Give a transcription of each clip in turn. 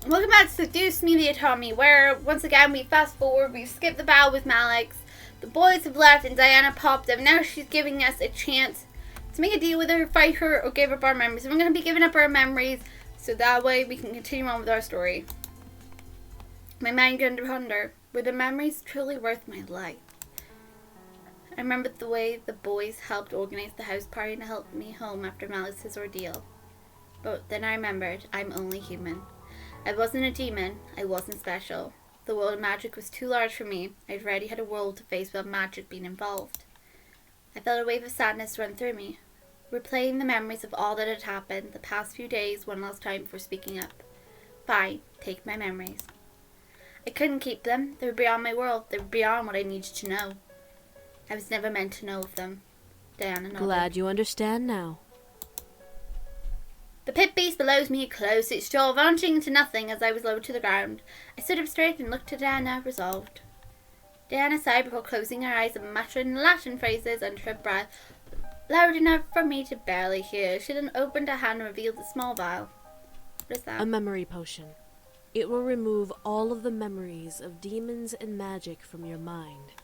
Welcome back to Seduce Me the Otome, where once again we fast forward, we skip the battle with Malix. The boys have left and Diana popped up. Now she's giving us a chance to make a deal with her, fight her, or give up our memories. And we're going to be giving up our memories so that way we can continue on with our story. My mind began to ponder, were the memories truly worth my life? I remembered the way the boys helped organize the house party to help me home after Malix's ordeal. But then I remembered, I'm only human. I wasn't a demon, I wasn't special. The world of magic was too large for me. I'd already had a world to face without magic being involved. I felt a wave of sadness run through me, replaying the memories of all that had happened the past few days one last time before speaking up. Fine, take my memories. I couldn't keep them. They were beyond my world. They were beyond what I needed to know. I was never meant to know of them. Diana nodded. Glad you understand now. The pit beast below me closed its jaw, vanishing into nothing as I was lowered to the ground. I stood up straight and looked at Diana, resolved. Diana sighed before closing her eyes and muttering Latin phrases under her breath, loud enough for me to barely hear. She then opened her hand and revealed a small vial. What is that? A memory potion. It will remove all of the memories of demons and magic from your mind.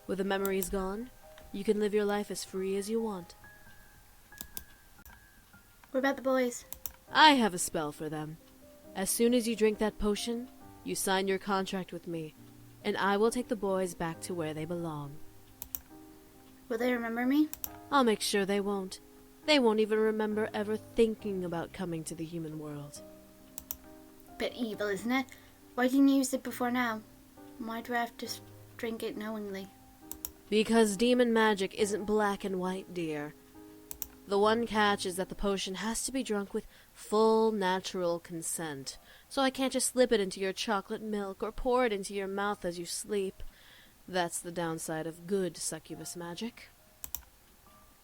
With the memories gone, you can live your life as free as you want. What about the boys? I have a spell for them. As soon as you drink that potion, you sign your contract with me, and I will take the boys back to where they belong. Will they remember me? I'll make sure they won't. They won't even remember ever thinking about coming to the human world. Bit evil, isn't it? Why didn't you use it before now? Why do I have to drink it knowingly? Because demon magic isn't black and white, dear. The one catch is that the potion has to be drunk with full natural consent, so I can't just slip it into your chocolate milk or pour it into your mouth as you sleep. That's the downside of good succubus magic.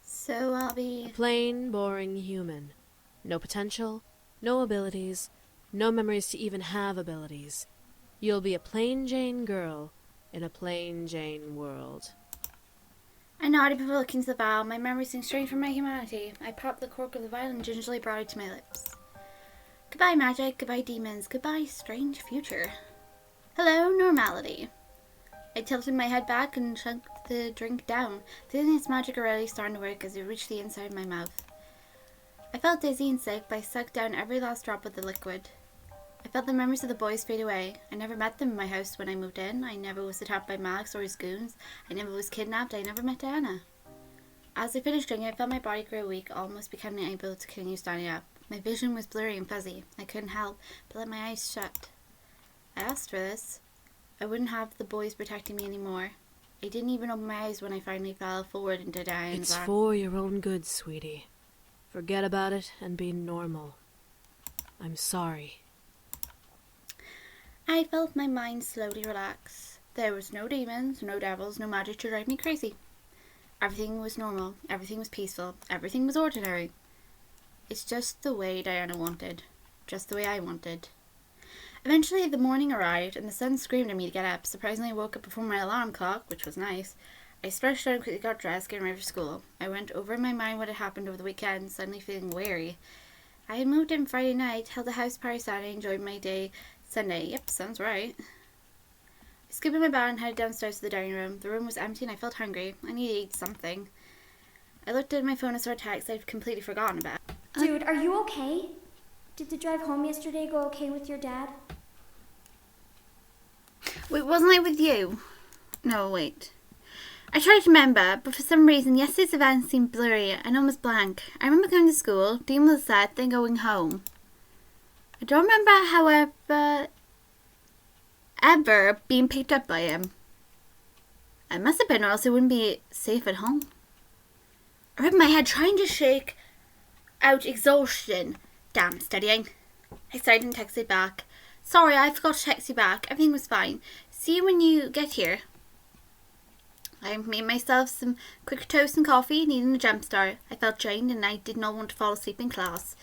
So I'll be A plain, boring human. No potential, no abilities, no memories to even have abilities. You'll be a plain Jane girl in a plain Jane world. I nodded before looking to the vial. My memory seemed straight from my humanity. I popped the cork of the vial and gingerly brought it to my lips. Goodbye, magic. Goodbye, demons. Goodbye, strange future. Hello, normality. I tilted my head back and chunked the drink down, feeling its magic already starting to work as it reached the inside of my mouth. I felt dizzy and sick, but I sucked down every last drop of the liquid. I felt the memories of the boys fade away. I never met them in my house when I moved in. I never was attacked by Malix or his goons. I never was kidnapped. I never met Diana. As I finished drinking, I felt my body grow weak, almost becoming unable to continue standing up. My vision was blurry and fuzzy. I couldn't help but let my eyes shut. I asked for this. I wouldn't have the boys protecting me anymore. I didn't even open my eyes when I finally fell forward into Diana's It's arms. for your own good, sweetie. Forget about it and be normal. I'm sorry. I felt my mind slowly relax. There was no demons, no devils, no magic to drive me crazy. Everything was normal. Everything was peaceful. Everything was ordinary. It's just the way Diana wanted. Just the way I wanted. Eventually the morning arrived and the sun screamed at me to get up. Surprisingly, I woke up before my alarm clock, which was nice. I stretched out and quickly got dressed, getting ready for school. I went over in my mind what had happened over the weekend, suddenly feeling wary. I had moved in Friday night, held a house party Saturday, enjoyed my day Sunday. Yep, sounds right. I skipped my bed and headed downstairs to the dining room. The room was empty and I felt hungry. I needed to eat something. I looked at my phone and saw a text I'd completely forgotten about. Dude, are you okay? Did the drive home yesterday go okay with your dad? Wait, wasn't I with you? No, wait. I tried to remember, but for some reason yesterday's event seemed blurry and almost blank. I remember going to school, dealing with the set, then going home. I don't remember, however, ever being picked up by him. I must have been, or else I wouldn't be safe at home. I rubbed my head, trying to shake out exhaustion. Damn, studying. I sighed and texted back. Sorry, I forgot to text you back. Everything was fine. See you when you get here. I made myself some quick toast and coffee, needing a jump start. I felt drained and I did not want to fall asleep in class.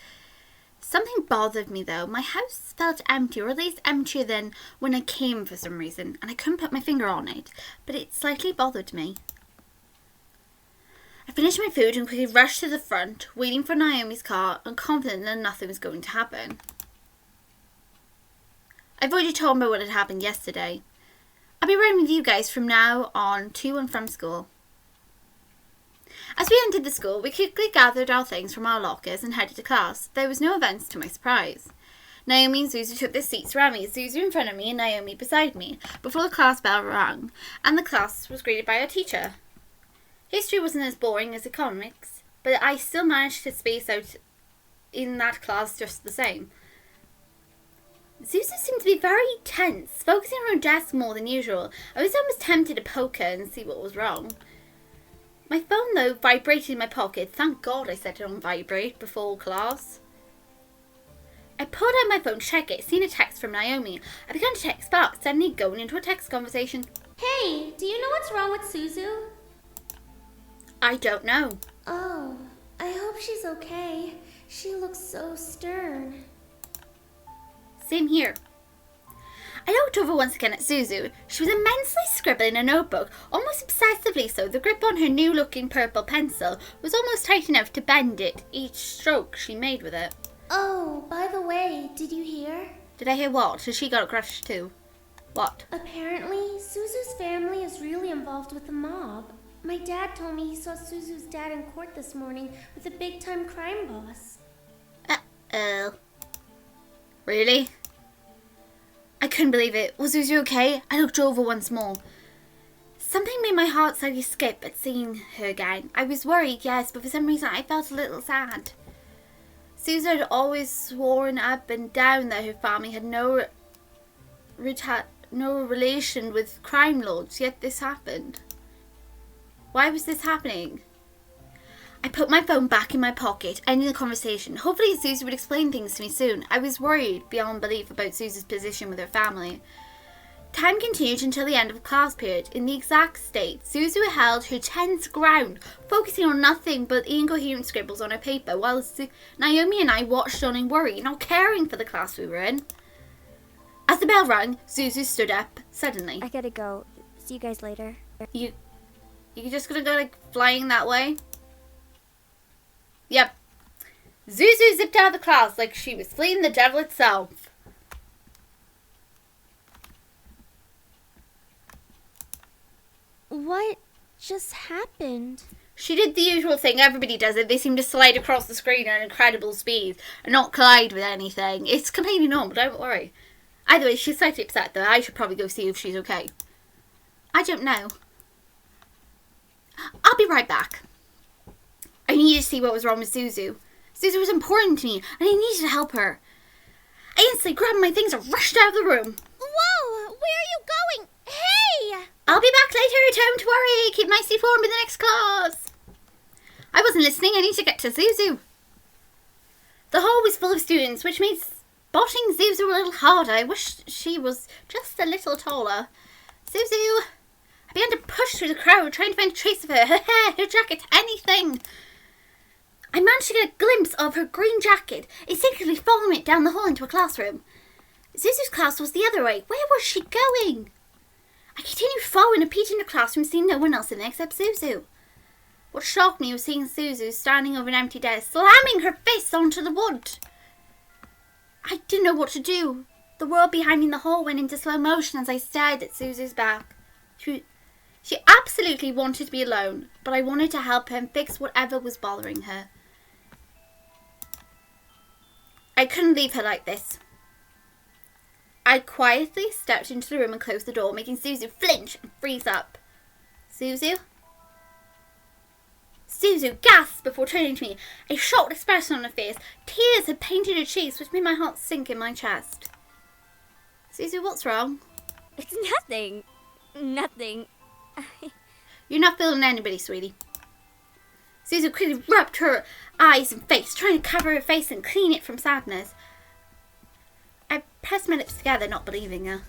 Something bothered me though. My house felt empty, or at least emptier than when I came for some reason, and I couldn't put my finger on it, but it slightly bothered me. I finished my food and quickly rushed to the front, waiting for Naomi's car and confident that nothing was going to happen. I've already told her what had happened yesterday. I'll be riding with you guys from now on to and from school. As we entered the school, we quickly gathered our things from our lockers and headed to class. There was no events to my surprise. Naomi and Suzu took their seats around me, Suzu in front of me and Naomi beside me, before the class bell rang, and the class was greeted by our teacher. History wasn't as boring as economics, but I still managed to space out in that class just the same. Suzu seemed to be very tense, focusing on her desk more than usual. I was almost tempted to poke her and see what was wrong. My phone, though, vibrated in my pocket. Thank God I set it on vibrate before class. I pulled out my phone to check it, seeing a text from Naomi. I began to text back, suddenly going into a text conversation. Hey, do you know what's wrong with Suzu? I don't know. Oh, I hope she's okay. She looks so stern. Same here. I looked over once again at Suzu. She was immensely scribbling in a notebook, almost obsessively so. The grip on her new-looking purple pencil was almost tight enough to bend it, each stroke she made with it. Oh, by the way, did you hear? Did I hear what? Has she got a crush too? What? Apparently, Suzu's family is really involved with the mob. My dad told me he saw Suzu's dad in court this morning with a big-time crime boss. Uh-oh. Really? I couldn't believe it. Was Suzu okay? I looked over once more. Something made my heart slightly skip at seeing her again. I was worried, yes, but for some reason I felt a little sad. Suzu had always sworn up and down that her family had no relation with crime lords, yet this happened. Why was this happening? I put my phone back in my pocket, ending the conversation. Hopefully Suzu would explain things to me soon. I was worried beyond belief about Suzu's position with her family. Time continued until the end of the class period. In the exact state, Suzu held her tense ground, focusing on nothing but incoherent scribbles on her paper, while Naomi and I watched on in worry, not caring for the class we were in. As the bell rang, Suzu stood up suddenly. I gotta go. See you guys later. You just gonna go like flying that way? Yep. Suzu zipped out of the class like she was fleeing the devil itself. What just happened? She did the usual thing everybody does. They seem to slide across the screen at incredible speed and not collide with anything. It's completely normal, don't worry. Either way, she's slightly upset though. I should probably go see if she's okay. I don't know. I'll be right back. I needed to see what was wrong with Suzu. Suzu was important to me, and I needed to help her. I instantly grabbed my things and rushed out of the room. Whoa! Where are you going? Hey! I'll be back later, don't worry. Keep nicely formed in the next class. I wasn't listening. I need to get to Suzu. The hall was full of students, which made spotting Suzu a little harder. I wish she was just a little taller. Suzu! I began to push through the crowd, trying to find a trace of her hair, her jacket, anything. I managed to get a glimpse of her green jacket, instinctively following it down the hall into a classroom. Suzu's class was the other way. Where was she going? I continued following and peeked into the classroom, seeing no one else in there except Suzu. What shocked me was seeing Suzu standing over an empty desk, slamming her fist onto the wood. I didn't know what to do. The world behind me in the hall went into slow motion as I stared at Suzu's back. She absolutely wanted to be alone, but I wanted to help her and fix whatever was bothering her. I couldn't leave her like this. I quietly stepped into the room and closed the door, making Suzu flinch and freeze up. Suzu? Suzu gasped before turning to me, a shocked expression on her face. Tears had painted her cheeks, which made my heart sink in my chest. Suzu, what's wrong? It's nothing. Nothing. You're not fooling anybody, sweetie. Suzu quickly rubbed her eyes and face, trying to cover her face and clean it from sadness. I pressed my lips together, not believing her.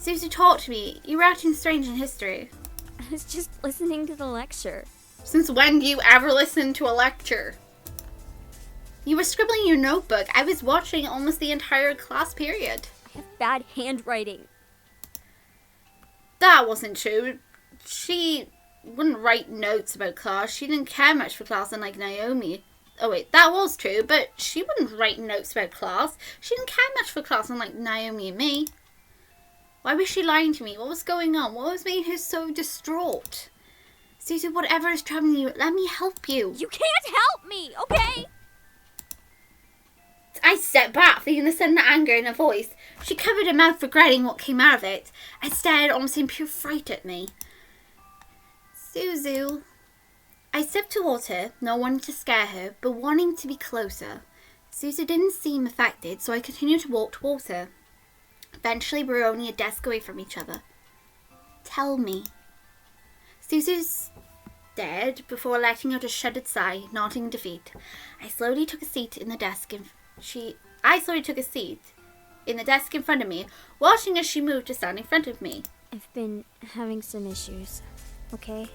Suzu, talk to me. You were acting strange in history. I was just listening to the lecture. Since when do you ever listen to a lecture? You were scribbling in your notebook. I was watching almost the entire class period. I have bad handwriting. That wasn't true. She wouldn't write notes about class. She didn't care much for class, unlike Naomi. Oh wait, that was true, but she wouldn't write notes about class. She didn't care much for class, unlike Naomi and me. Why was she lying to me? What was going on? What was making her so distraught? Suzu, whatever is troubling you, let me help you. You can't help me, okay? I stepped back, feeling the sudden anger in her voice. She covered her mouth, regretting what came out of it. I stared, almost in pure fright at me. Suzu. I stepped towards her, not wanting to scare her, but wanting to be closer. Suzu didn't seem affected, so I continued to walk towards her. Eventually, we were only a desk away from each other. Tell me. Suzu stared before letting out a shuddered sigh, nodding in defeat. I slowly took a seat in the desk in front of me, watching as she moved to stand in front of me. I've been having some issues, okay?